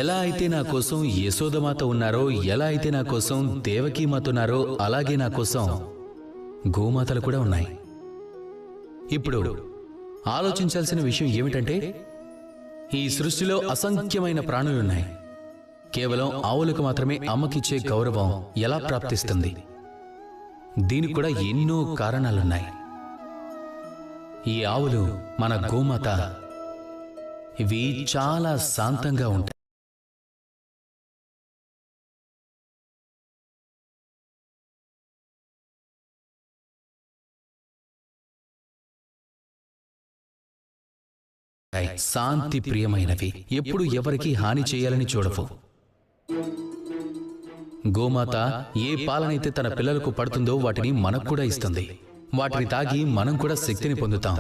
ఎలా అయితే నా కోసం యశోదమాత ఉన్నారో, ఎలా అయితే నా కోసం దేవకీమాత ఉన్నారో, అలాగే నా కోసం గోమాతలు కూడా ఉన్నాయి. ఇప్పుడు ఆలోచించాల్సిన విషయం ఏమిటంటే, ఈ సృష్టిలో అసంఖ్యమైన ప్రాణులున్నాయి. కేవలం ఆవులకు మాత్రమే అమ్మకిచ్చే గౌరవం ఎలా ప్రాప్తిస్తుంది? దీనికి కూడా ఎన్నో కారణాలున్నాయి. ఈ ఆవులు, మన గోమాత, ఇవి చాలా శాంతంగా ఉంటాయి. శాంతి ప్రియమైనవి, ఎప్పుడు ఎవరికి హాని చేయాలని చూడవు. గోమాత ఏ పాలనైతే తన పిల్లలకు పడుతుందో వాటిని మనకు కూడా ఇస్తుంది. వాటిని తాగి మనం కూడా శక్తిని పొందుతాం.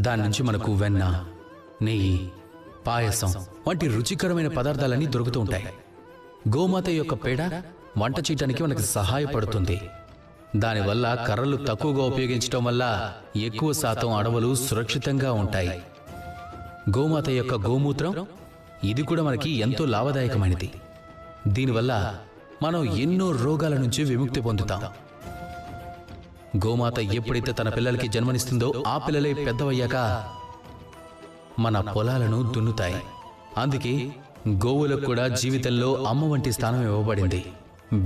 దాని నుంచి మనకు వెన్న, నెయ్యి, పాయసం వంటి రుచికరమైన పదార్థాలన్నీ దొరుకుతూ ఉంటాయి. గోమాత యొక్క పేడ వంట చేయడానికి మనకు సహాయపడుతుంది. దానివల్ల కర్రలు తక్కువగా ఉపయోగించడం వల్ల ఎక్కువ శాతం అడవులు సురక్షితంగా ఉంటాయి. గోమాత యొక్క గోమూత్రం, ఇది కూడా మనకి ఎంతో లాభదాయకమైనది. దీనివల్ల మనం ఎన్నో రోగాల నుంచి విముక్తి పొందుతాం. గోమాత ఎప్పుడైతే తన పిల్లలకి జన్మనిస్తుందో ఆ పిల్లలే పెద్దవయ్యాక మన పొలాలను దున్నుతాయి. అందుకే గోవులకు కూడా జీవితంలో అమ్మ వంటి స్థానం ఇవ్వబడింది.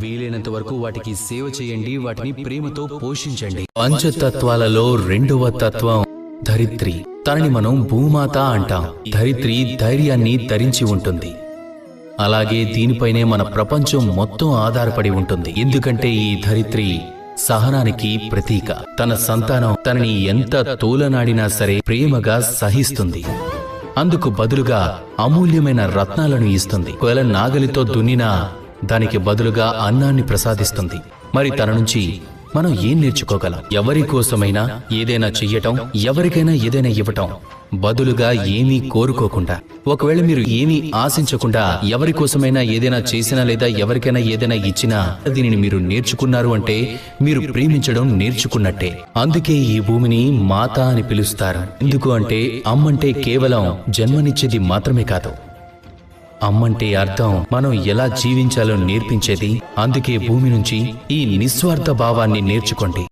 వీలైనంత వరకు వాటికి సేవ చేయండి, వాటిని ప్రేమతో పోషించండి. పంచతత్వాలలో రెండవ తత్వం ధరిత్రి. తనని మనం భూమాత అంటాం. ధరిత్రి ధైర్యాన్ని ధరించి ఉంటుంది. అలాగే దీనిపైనే మన ప్రపంచం మొత్తం ఆధారపడి ఉంటుంది. ఎందుకంటే ఈ ధరిత్రి సహనానికి ప్రతీక. తన సంతానం తనని ఎంత తోలనాడినా సరే ప్రేమగా సహిస్తుంది. అందుకు బదులుగా అమూల్యమైన రత్నాలను ఇస్తుంది. ఒకవేళ నాగలితో దున్నినా దానికి బదులుగా అన్నాన్ని ప్రసాదిస్తుంది. మరి తన నుంచి మనం ఏం నేర్చుకోగలం? ఎవరి కోసమైనా ఏదైనా చెయ్యటం, ఎవరికైనా ఏదైనా ఇవ్వటం, బదులుగా ఏమీ కోరుకోకుండా. ఒకవేళ మీరు ఏమీ ఆశించకుండా ఎవరి కోసమైనా ఏదైనా చేసినా లేదా ఎవరికైనా ఏదైనా ఇచ్చినా దీనిని మీరు నేర్చుకున్నారు అంటే మీరు ప్రేమించడం నేర్చుకున్నట్టే. అందుకే ఈ భూమిని మాత అని పిలుస్తారు. ఎందుకు అంటే అమ్మంటే కేవలం జన్మనిచ్చేది మాత్రమే కాదు. అమ్మంటే అర్థం మనం ఎలా జీవించాలో నేర్పించేది. అందుకే భూమి నుంచి ఈ నిస్వార్థ భావాన్ని నేర్చుకోండి.